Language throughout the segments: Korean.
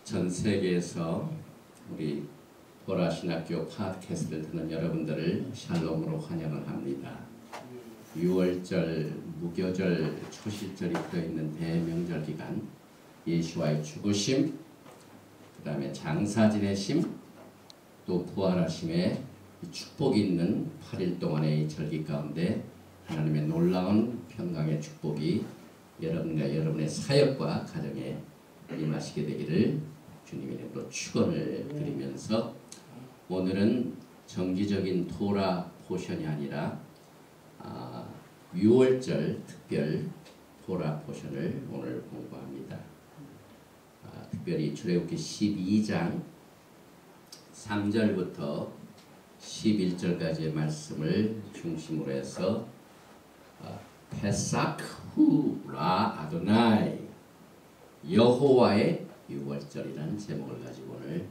전 세계에서 우리 보라신학교 팟캐스트를 듣는 여러분들을 샬롬으로 환영을 합니다. 6월절, 무교절, 초실절이 들어있는 대명절 기간, 예수와의 죽으심, 그 다음에 장사 지내심, 또 부활하심의 축복이 있는 8일 동안의 이 절기 가운데 하나님의 놀라운 평강의 축복이 여러분과 여러분의 사역과 가정에 임하시게 되기를 주님의 이름으로 축원을 드리면서 오늘은 정기적인 토라 포션이 아니라 6월절 특별 토라 포션을 오늘 공부합니다. 특별히 출애굽기 12장 3절부터 11절까지의 말씀을 중심으로 해서 페사크후라 아도나이 여호와의 6월절이라는 제목을 가지고 오늘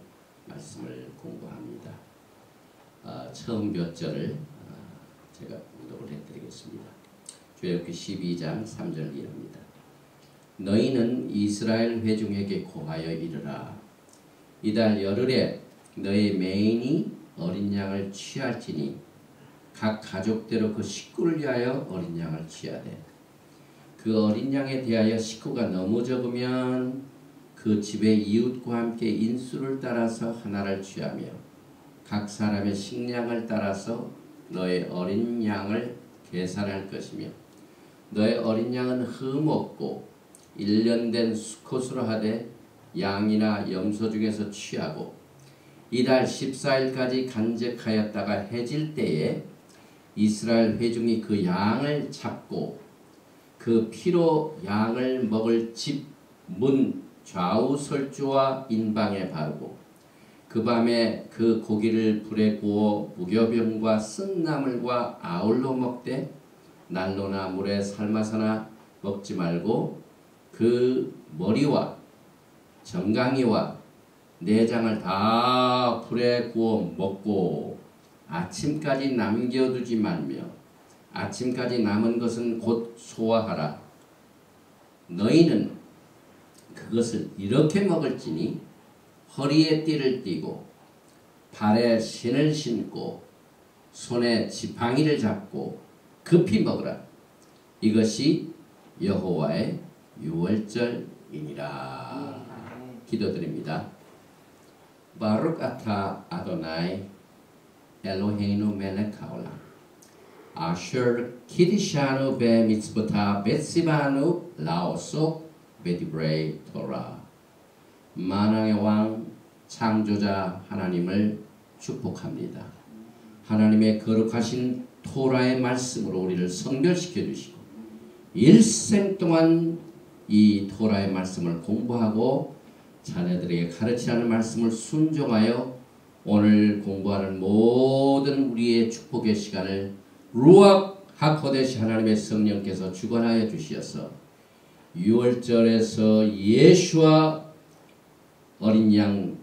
말씀을 공부합니다. 처음 몇 절을 제가 공독을 해드리겠습니다. 출애굽기 12장 3절 이합니다. 너희는 이스라엘 회중에게 고하여 이르라. 이달 열흘에 너희 매인이 어린 양을 취할지니 각 가족대로 그 식구를 위하여 어린 양을 취하되 그 어린 양에 대하여 식구가 너무 적으면 그 집의 이웃과 함께 인수를 따라서 하나를 취하며 각 사람의 식량을 따라서 너의 어린 양을 계산할 것이며 너의 어린 양은 흠없고 1년 된 수컷으로 하되 양이나 염소 중에서 취하고 이달 14일까지 간직하였다가 해질 때에 이스라엘 회중이 그 양을 잡고 그 피로 양을 먹을 집 문 좌우 설주와 인방에 바르고 그 밤에 그 고기를 불에 구워 무교병과 쓴나물과 아울러 먹되 난로나 물에 삶아서나 먹지 말고 그 머리와 정강이와 내장을 다 불에 구워 먹고 아침까지 남겨두지 말며 아침까지 남은 것은 곧 소화하라. 너희는 그것을 이렇게 먹을지니 허리에 띠를 띠고 발에 신을 신고 손에 지팡이를 잡고 급히 먹으라. 이것이 여호와의 6월절이니라. 기도드립니다. 바룩 아타 아도나이 엘로헤이누 멜렉 하올람 아셔 키디샤누 베 미츠보타 베시바누 라오소 베디브레이 토라. 만왕의 왕 창조자 하나님을 축복합니다. 하나님의 거룩하신 토라의 말씀으로 우리를 성별시켜 주시고 일생 동안 이 토라의 말씀을 공부하고 자녀들에게 가르치라는 말씀을 순종하여 오늘 공부하는 모든 우리의 축복의 시간을 루악 하코데시 하나님의 성령께서 주관하여 주시어서 6월절에서 예수와 어린 양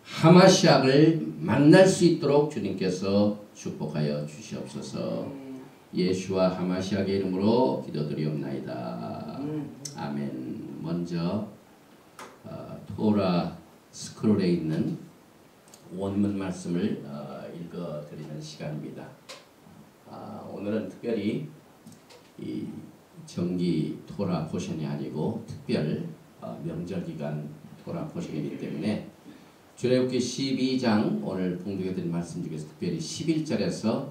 하마시악을 만날 수 있도록 주님께서 축복하여 주시옵소서. 예수와 하마시악의 이름으로 기도드리옵나이다. 아멘. 먼저 토라 스크롤에 있는 원문 말씀을 읽어드리는 시간입니다. 오늘은 특별히 이 정기 토라 포션이 아니고 특별 명절기간 토라 포션이기 때문에 출애굽기 12장 오늘 봉독해드린 말씀 중에서 특별히 11절에서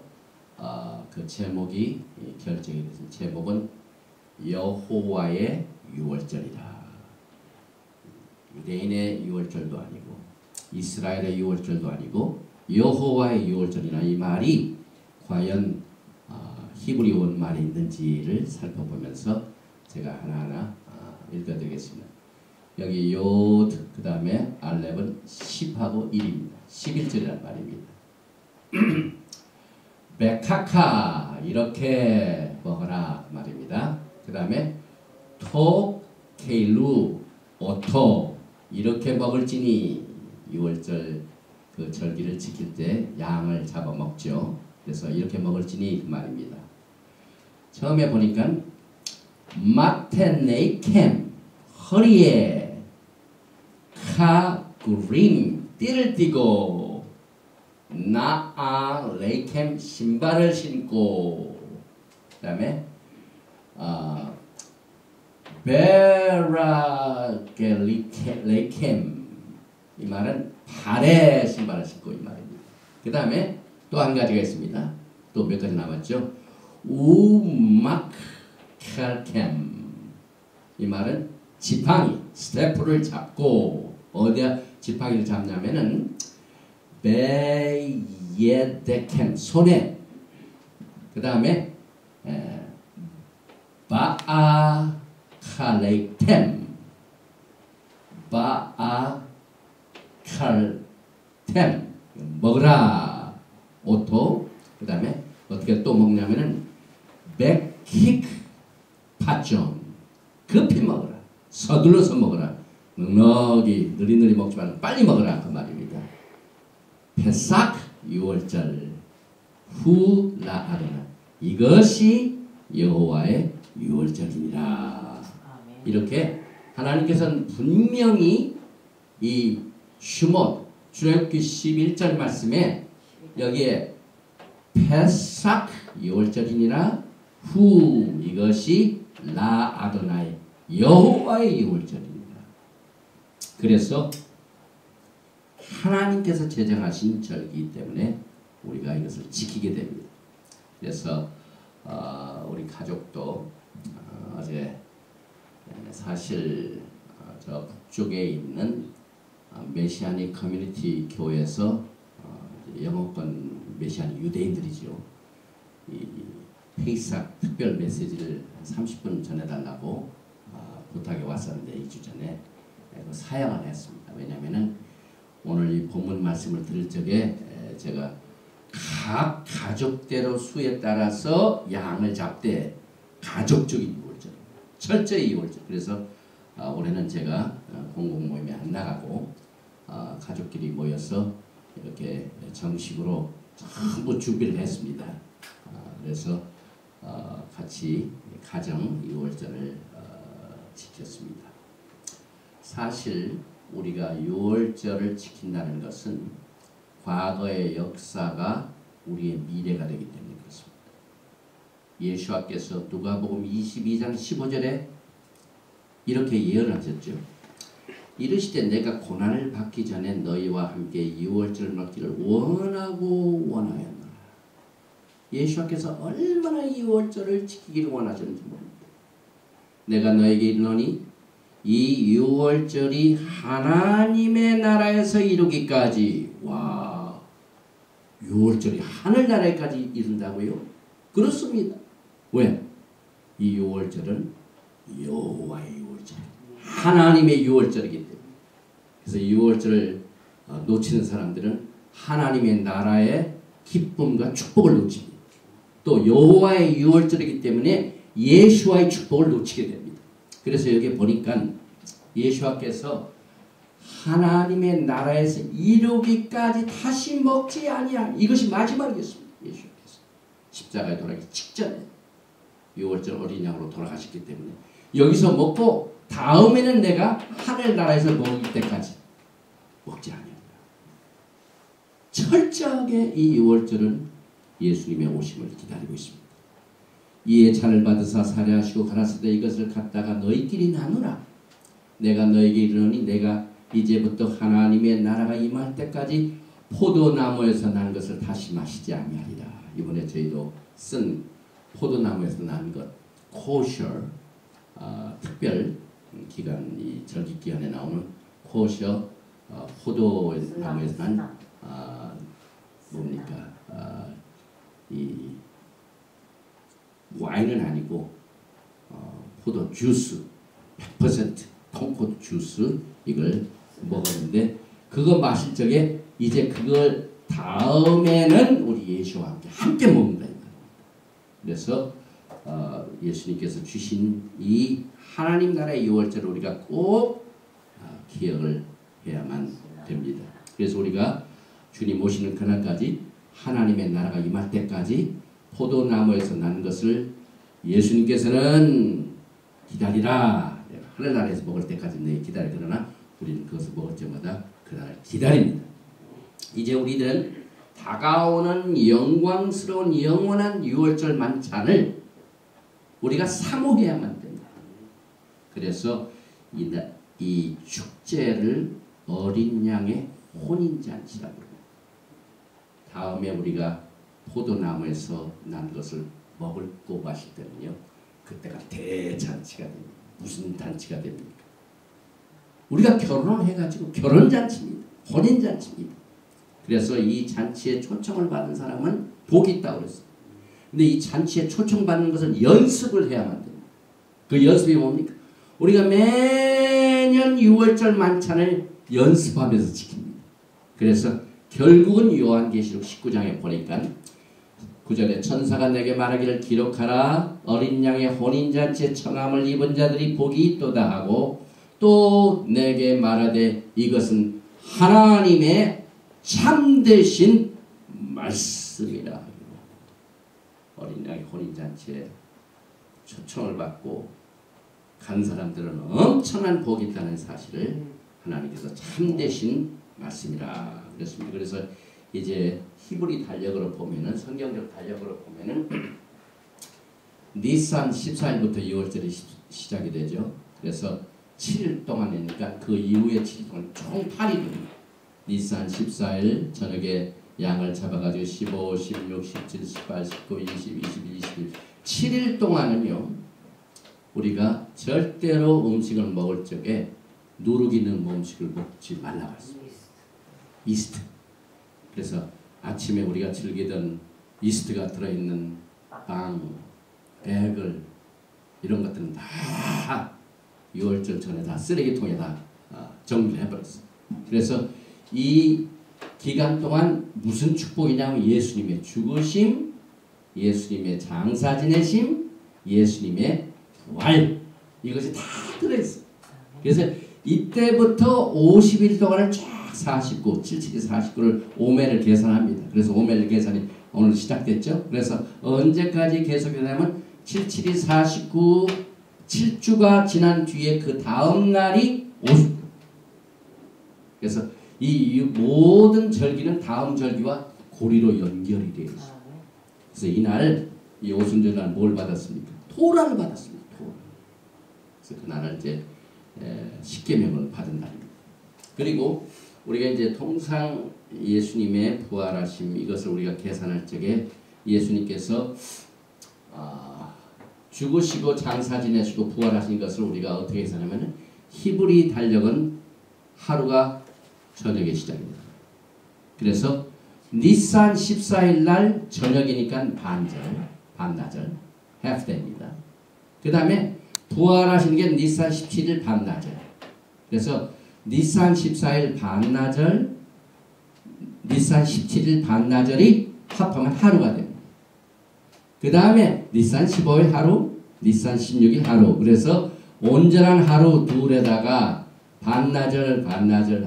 그 제목이 결정이 되신 제목은 여호와의 6월절이다. 유대인의 6월절도 아니고 이스라엘의 6월절도 아니고 여호와의 6월절이나 이 말이 과연 히브리 원말이 있는지를 살펴보면서 제가 하나하나 읽어드리겠습니다. 여기 요드 그 다음에 알렙은 10하고 1입니다. 11절이란 말입니다. 베카카 이렇게 먹어라 말입니다. 그 다음에 토 케일루 오토 이렇게 먹을지니 6월절 그 절기를 지킬 때 양을 잡아 먹죠. 그래서 이렇게 먹을지니 그 말입니다. 처음에 보니까 마테네이캠 허리에 카그림 띠를 띠고 나아 레이켐 신발을 신고 그 다음에 베라겔리켐 이 말은 발에 신발을 신고 이 말입니다. 그 다음에 또 한 가지가 있습니다. 또 몇 가지 남았죠. 우마크칼켐 이 말은 지팡이 스태프를 잡고 어디야 지팡이를 잡냐면은 베예데켐 손에 그 다음에 바아칼레이템 바아칼템 먹으라 오토 그 다음에 어떻게 또 먹냐면은 백킥 파존 급히 먹어라 서둘러서 먹어라 넉넉히 느리느리 먹지 말고 빨리 먹어라 그 말입니다. 페삭 6월절 후라아도나 이것이 여호와의 6월절이니라. 이렇게 하나님께서는 분명히 이 슈못 출애굽기 11절 말씀에 여기에 페삭 6월절이니라 후 이것이 라아도나의 여호와의 6월절이니라. 그래서 하나님께서 제정하신 절기이기 때문에 우리가 이것을 지키게 됩니다. 그래서 우리 가족도 어제 사실 저 북쪽에 있는 메시아닉 커뮤니티 교회에서 영어권 메시아닉 유대인들이죠. 이 페이삭 특별 메시지를 30분 전해달라고 부탁이 왔었는데 2주 전에 사양을 했습니다. 왜냐하면은 오늘 이 본문 말씀을 들을 적에 제가 각 가족대로 수에 따라서 양을 잡되 가족적인 6월절 철저히 6월절 그래서 올해는 제가 공공 모임에 안 나가고 가족끼리 모여서 이렇게 정식으로 전부 준비를 했습니다. 그래서 같이 가정 6월절을 지켰습니다. 사실 우리가 6월절을 지킨다는 것은 과거의 역사가 우리의 미래가 되기 때문에 그렇습니다. 예수와께서 누가복음 22장 15절에 이렇게 예언을 하셨죠. 이르시되 내가 고난을 받기 전에 너희와 함께 6월절을 먹기를 원하고 원하였노라. 예수와께서 얼마나 6월절을 지키기를 원하셨는지 모릅니다. 내가 너에게 이르노니 이 6월절이 하나님의 나라에서 이루기까지 와 6월절이 하늘나라에까지 이른다고요? 그렇습니다. 왜? 이 6월절은 여호와의 6월절이에요. 하나님의 6월절이기 때문에 그래서 6월절을 놓치는 사람들은 하나님의 나라의 기쁨과 축복을 놓칩니다. 또 여호와의 6월절이기 때문에 예수와의 축복을 놓치게 됩니다. 그래서 여기 보니까 예수와께서 하나님의 나라에서 이루기까지 다시 먹지 아니할 이것이 마지막이었습니다. 예수께서 십자가에 돌아가기 직전에 6월절 어린 양으로 돌아가셨기 때문에 여기서 먹고 다음에는 내가 하늘나라에서 먹을 때까지 먹지 아니한다. 철저하게 이 6월절은 예수님의 오심을 기다리고 있습니다. 이에 잔을 받으사 살해하시고 가라사대 이것을 갖다가 너희끼리 나누라. 내가 너에게 이르노니 내가 이제부터 하나님의 나라가 임할 때까지 포도나무에서 난 것을 다시 마시지 아니하리라. 이번에 저희도 쓴 포도나무에서 난 것 코셔 특별 기간 이 절기 기간에 나오는 코셔 포도나무에서 난 뭡니까 이 와인은 아니고 포도 주스 100% 콩포도 주스 이걸 먹었는데 그거 마실 적에 이제 그걸 다음에는 우리 예수와 함께 먹는다. 그래서 예수님께서 주신 이 하나님 나라의 6월절을 우리가 꼭 기억을 해야만 됩니다. 그래서 우리가 주님 오시는 그날까지 하나님의 나라가 임할 때까지 포도나무에서 난 것을 예수님께서는 기다리라. 하늘나라에서 먹을 때까지 내 기다려. 그러나 우리는 그것을 먹을 때마다 그날을 기다립니다. 이제 우리들은 다가오는 영광스러운 영원한 유월절 만찬을 우리가 사모해야만 됩니다. 그래서 이 축제를 어린 양의 혼인잔치라고 합니다. 다음에 우리가 포도나무에서 난 것을 먹고 마실 때는요, 그때가 대잔치가 됩니다. 무슨 잔치가 됩니까? 우리가 결혼을 해가지고 결혼잔치입니다. 혼인잔치입니다. 그래서 이 잔치에 초청을 받은 사람은 복이 있다고 그랬어요. 근데 이 잔치에 초청받는 것은 연습을 해야만 됩니다. 그 연습이 뭡니까? 우리가 매년 6월절 만찬을 연습하면서 지킵니다. 그래서 결국은 요한계시록 19장에 보니까 9절에 천사가 내게 말하기를 기록하라. 어린 양의 혼인잔치에 청함을 입은 자들이 복이 있도다 하고 또 내게 말하되 이것은 하나님의 참되신 말씀이라. 어린 양의 혼인잔치에 초청을 받고 간 사람들은 엄청난 복이 있다는 사실을 하나님께서 참되신 말씀이라 그랬습니다. 그래서 이제 히브리 달력으로 보면은, 성경적 달력으로 보면은 니산 14일부터 2월절이 시작이 되죠. 그래서 7일 동안이니까 그 이후에 7일 동안 총 8일입니다. 니산 14일 저녁에 양을 잡아가지고 15, 16, 17, 18, 19, 20, 21, 21 7일 동안은요, 우리가 절대로 음식을 먹을 적에 누룩이는 음식을 먹지 말라고 했습니다. 이스트. 그래서 아침에 우리가 즐기던 이스트가 들어있는 빵, 베글 이런 것들은 다 6월절 전에 다 쓰레기통에 다 정리를 해버렸어요. 그래서 이 기간 동안 무슨 축복이냐면 예수님의 죽으심, 예수님의 장사 지내심, 예수님의 부활, 이것이 다 들어있어요. 그래서 이때부터 50일 동안을 쫙 49, 77이 49를 오멜을 계산합니다. 그래서 오멜 계산이 오늘 시작됐죠. 그래서 언제까지 계속되냐면 77이 49, 7주가 지난 뒤에 그 다음 날이 50. 그래서 이 모든 절기는 다음 절기와 고리로 연결이 되어 있어요. 그래서 이날 이 오순절날 뭘 받았습니까? 토라를 받았습니다. 토라. 그래서 그날을 이제 십계명을 받은 날입니다. 그리고 우리가 이제 통상 예수님의 부활하심 이것을 우리가 계산할 적에 예수님께서 죽으시고 장사 지내시고 부활하신 것을 우리가 어떻게 계산하면 히브리 달력은 하루가 저녁에 시작입니다. 그래서 니산 14일 날 저녁이니까 반나절, halfday입니다. 그 다음에 부활하신 게 니산 17일 반나절. 그래서 니산 14일 반나절, 니산 17일 반나절이 합하면 하루가 됩니다. 그 다음에 니산 15일 하루, 니산 16일 하루. 그래서 온전한 하루 둘에다가 반나절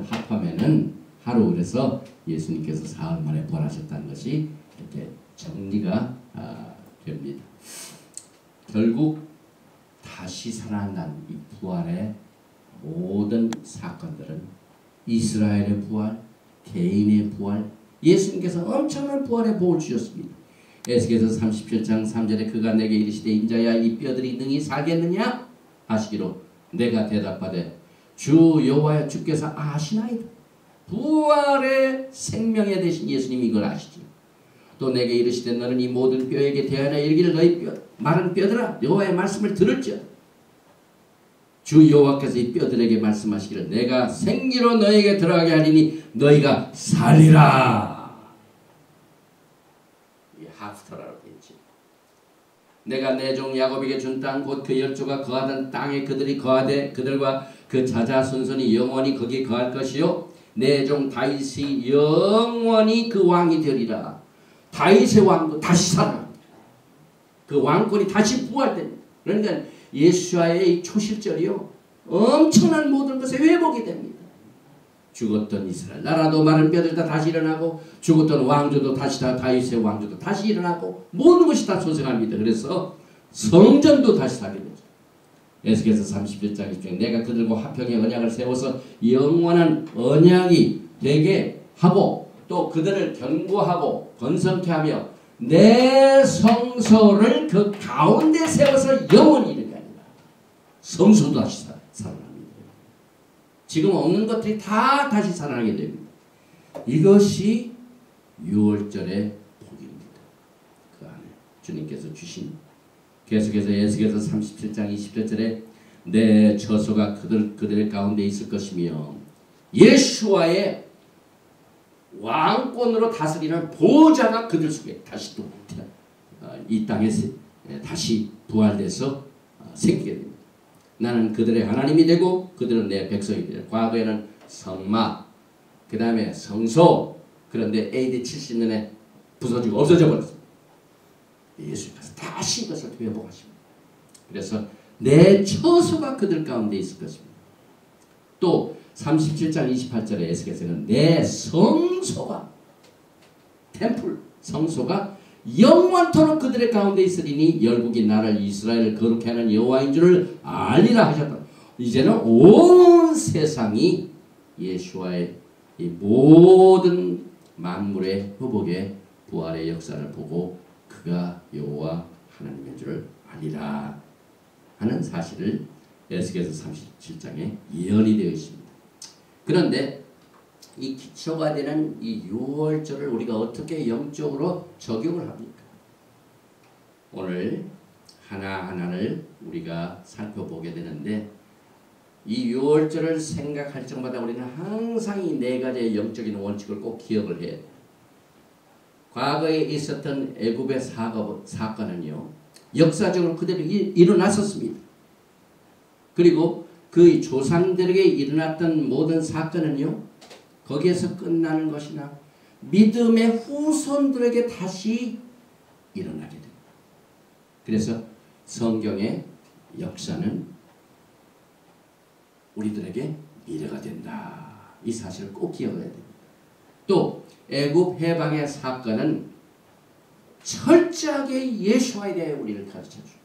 합하면은 하루. 그래서 예수님께서 사흘 만에 부활하셨다는 것이 이렇게 정리가 됩니다. 결국 다시 살아난 이 부활의 모든 사건들은 이스라엘의 부활, 개인의 부활, 예수님께서 엄청난 부활의 복을 주셨습니다. 에스겔서 37장 3절에 그가 내게 이르시되 인자야 이 뼈들이 능히 살겠느냐 하시기로 내가 대답하되 주 여호와여 주께서 아시나이다. 부활의 생명에 대신 예수님이 이걸 아시지. 또 내게 이르시되 너는 이 모든 뼈에게 대하여 이르기를 너희 마른 뼈들아 여호와의 말씀을 들을지어다. 주 여호와께서 이 뼈들에게 말씀하시기를 내가 생기로 너에게 들어가게 하리니 너희가 살리라. 이 하프터라고 했지. 내가 내 종 야곱에게 준 땅 곧 그 열조가 거하던 땅에 그들이 거하되 그들과 그 자자손손이 영원히 거기에 거할 것이요 내 종 다윗이 영원히 그 왕이 되리라. 다윗의 왕도 다시 살아납니다. 그 왕권이 다시 부활됩니다. 그러니까 예수와의 이 초실절이요 엄청난 모든 것에 회복이 됩니다. 죽었던 이스라엘 나라도 마른 뼈들 다 다시 일어나고 죽었던 왕조도 다시 다 다윗의 왕조도 다시 일어나고 모든 것이 다 소생합니다. 그래서 성전도 다시 살게 되죠. 에스겔서 31장 20장 내가 그들과 화평의 언약을 세워서 영원한 언약이 되게 하고 또 그들을 견고하고 번성케 하며 내 성소를 그 가운데 세워서 영원히 이르게 하리라. 성소도 다시 살아납니다. 지금 없는 것들이 다 다시 살아나게 됩니다. 이것이 6월절의 복입니다. 그 안에 주님께서 주신 계속해서 에스겔서 37장 20절에 내 처소가 그들 가운데 있을 것이며 예수와의 왕권으로 다스리는 보호자가 그들 속에 다시 또 이 땅에 다시 부활돼서 생기게 됩니다. 나는 그들의 하나님이 되고 그들은 내 백성이 되고 과거에는 성막 그 다음에 성소 그런데 AD 70년에 부서지고 없어져 버렸습니다. 예수님께서 다시 이것을 회복하십니다. 그래서 내 처소가 그들 가운데 있을 것입니다. 또 37장 28절에 에스겔서는 내 성소가 템플 성소가 영원토록 그들의 가운데 있으리니 열국이 나를 이스라엘을 거룩해 하는 여호와인 줄을 알리라 하셨다. 이제는 온 세상이 예수와의 이 모든 만물의 회복의 부활의 역사를 보고 그가 여호와 하나님인 줄을 알리라 하는 사실을 에스겔서 37장에 예언이 되어 있습니다. 그런데 이 기초가 되는 이 6월절을 우리가 어떻게 영적으로 적용을 합니까? 오늘 하나하나를 우리가 살펴보게 되는데 이 6월절을 생각할 적마다 우리는 항상 이 네 가지의 영적인 원칙을 꼭 기억을 해야 돼요. 과거에 있었던 애굽의 사건은요. 역사적으로 그대로 일어났었습니다. 그리고 그 조상들에게 일어났던 모든 사건은요. 거기에서 끝나는 것이나 믿음의 후손들에게 다시 일어나게 됩니다. 그래서 성경의 역사는 우리들에게 미래가 된다. 이 사실을 꼭 기억해야 됩니다. 또 애굽 해방의 사건은 철저하게 예수와에 대해 우리를 가르쳐줍니다.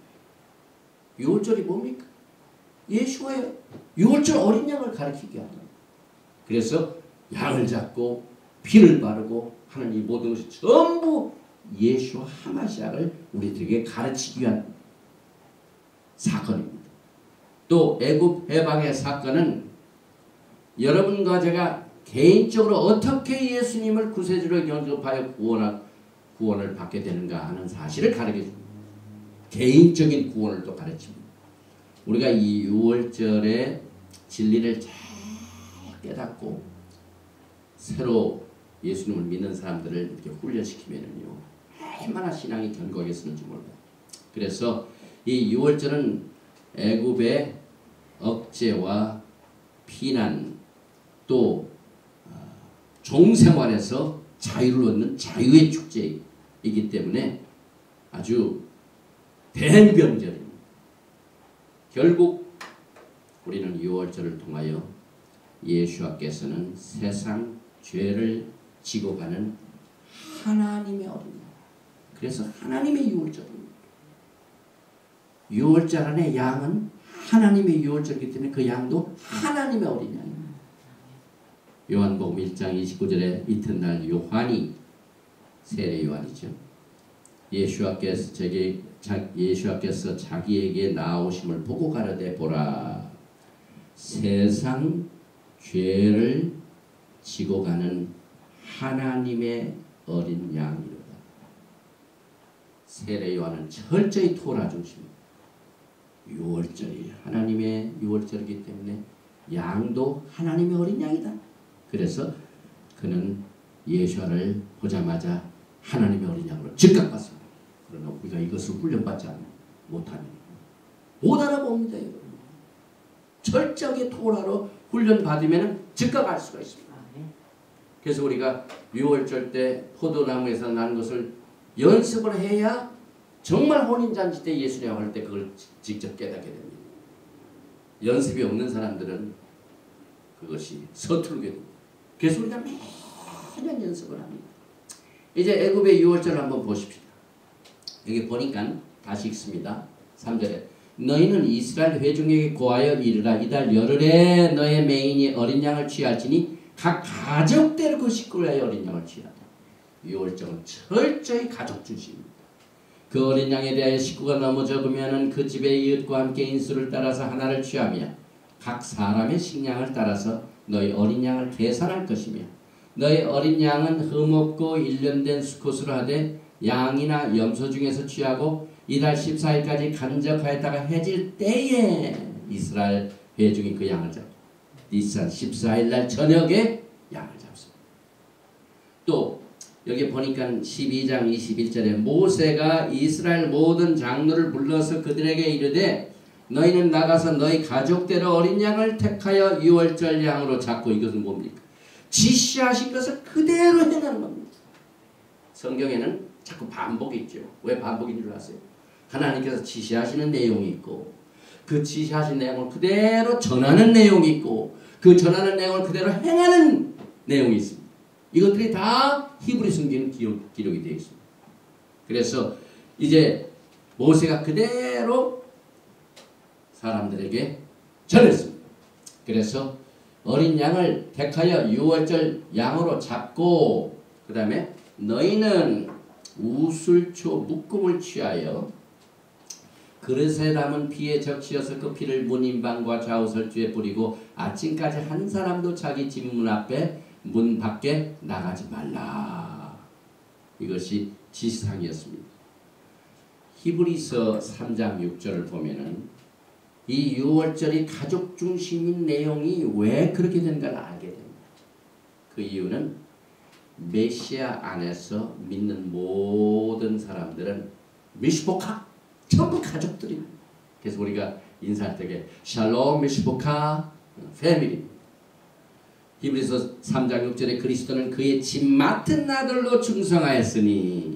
6월절이 뭡니까? 예수와의 6월절 어린 양을 가르치게 합니다. 그래서 양을 잡고 피를 바르고 하는 이 모든 것이 전부 예수와 하마시아를 우리들에게 가르치기 위한 사건입니다. 또 애굽 해방의 사건은 여러분과 제가 개인적으로 어떻게 예수님을 구세주로 영접하여 구원을 받게 되는가 하는 사실을 가르쳐줍니다. 개인적인 구원을 또 가르칩니다. 우리가 이 6월절의 진리를 잘 깨닫고 새로 예수님을 믿는 사람들을 이렇게 훈련시키면요 얼마나 신앙이 견고하겠는지 몰라요. 그래서 이 6월절은 애굽의 억제와 피난 또 종생활에서 자유를 얻는 자유의 축제이기 때문에 아주 대명절입니다. 결국 우리는 6월절을 통하여 예수께서는 세상 죄를 지고 가는 하나님의 어린이. 그래서 하나님의 6월절입니다. 6월절 안에 양은 하나님의 6월절이기 때문에 그 양도 하나님의 어린 양입니다. 요한복음 1장 29절에 이튿날 요한이 세례 요한이죠. 예수께서 자기에게 나오심을 보고 가라되 보라 세상 죄를 지고 가는 하나님의 어린 양이로다. 세례 요한은 철저히 토라 중심입니다. 6월절이 하나님의 6월절이기 때문에 양도 하나님의 어린 양이다. 그래서 그는 예수를 보자마자 하나님의 어린 양으로 즉각 봤습니다. 그러나 우리가 이것을 훈련받지 못하면 못 알아봅니다. 여러분. 철저하게 토라로 훈련받으면 즉각 알 수가 있습니다. 그래서 우리가 6월절 때 포도나무에서 난 것을 연습을 해야 정말 혼인잔치 때 예수님 할 때 그걸 직접 깨닫게 됩니다. 연습이 없는 사람들은 그것이 서툴게 됩니다. 그래서 우리가 매년 연습을 합니다. 이제 애굽의 6월절 한번 보십시다. 여기 보니까 다시 읽습니다. 3절에 너희는 이스라엘 회중에게 고하여 이르라. 이달 열흘에 너의 맹인이 어린 양을 취할지니 각 가족대로 그 식구의 어린 양을 취하라. 유월절은 철저히 가족 중심입니다. 그 어린 양에 대하여 식구가 너무 적으면 그 집의 이웃과 함께 인수를 따라서 하나를 취하며 각 사람의 식량을 따라서 너희 어린 양을 계산할 것이며 너희 어린 양은 흠없고 일련된 수컷으로 하되 양이나 염소 중에서 취하고 이달 14일까지 간적하였다가 해질 때에 이스라엘 회중이 그 양을 잡고 니산 14일날 저녁에 양을 잡습니다. 또 여기 보니까 12장 21절에 모세가 이스라엘 모든 장로를 불러서 그들에게 이르되 너희는 나가서 너희 가족대로 어린 양을 택하여 유월절 양으로 잡고. 이것은 뭡니까? 지시하신 것을 그대로 행하는 겁니다. 성경에는 자꾸 반복이 있죠. 왜 반복인 줄 아세요? 하나님께서 지시하시는 내용이 있고 그 지시하신 내용을 그대로 전하는 내용이 있고 그 전하는 내용을 그대로 행하는 내용이 있습니다. 이것들이 다 히브리 성경에 기록이 되어 있습니다. 그래서 이제 모세가 그대로 사람들에게 전했습니다. 그래서 어린 양을 택하여 유월절 양으로 잡고 그 다음에 너희는 우슬초 묶음을 취하여 그릇에 담은 피에 적시어서 그 피를 문인방과 좌우설주에 뿌리고 아침까지 한 사람도 자기 집 문 앞에 문 밖에 나가지 말라. 이것이 지시사항이었습니다. 히브리서 3장 6절을 보면은 이 유월절이 가족 중심인 내용이 왜 그렇게 된가를 알게 됩니다. 그 이유는 메시아 안에서 믿는 모든 사람들은 미슈보카 전부 가족들입니다. 그래서 우리가 인사할 때 샬롬 미슈보카 패밀리. 히브리서 3장 6절에 그리스도는 그의 집 맡은 아들로 충성하였으니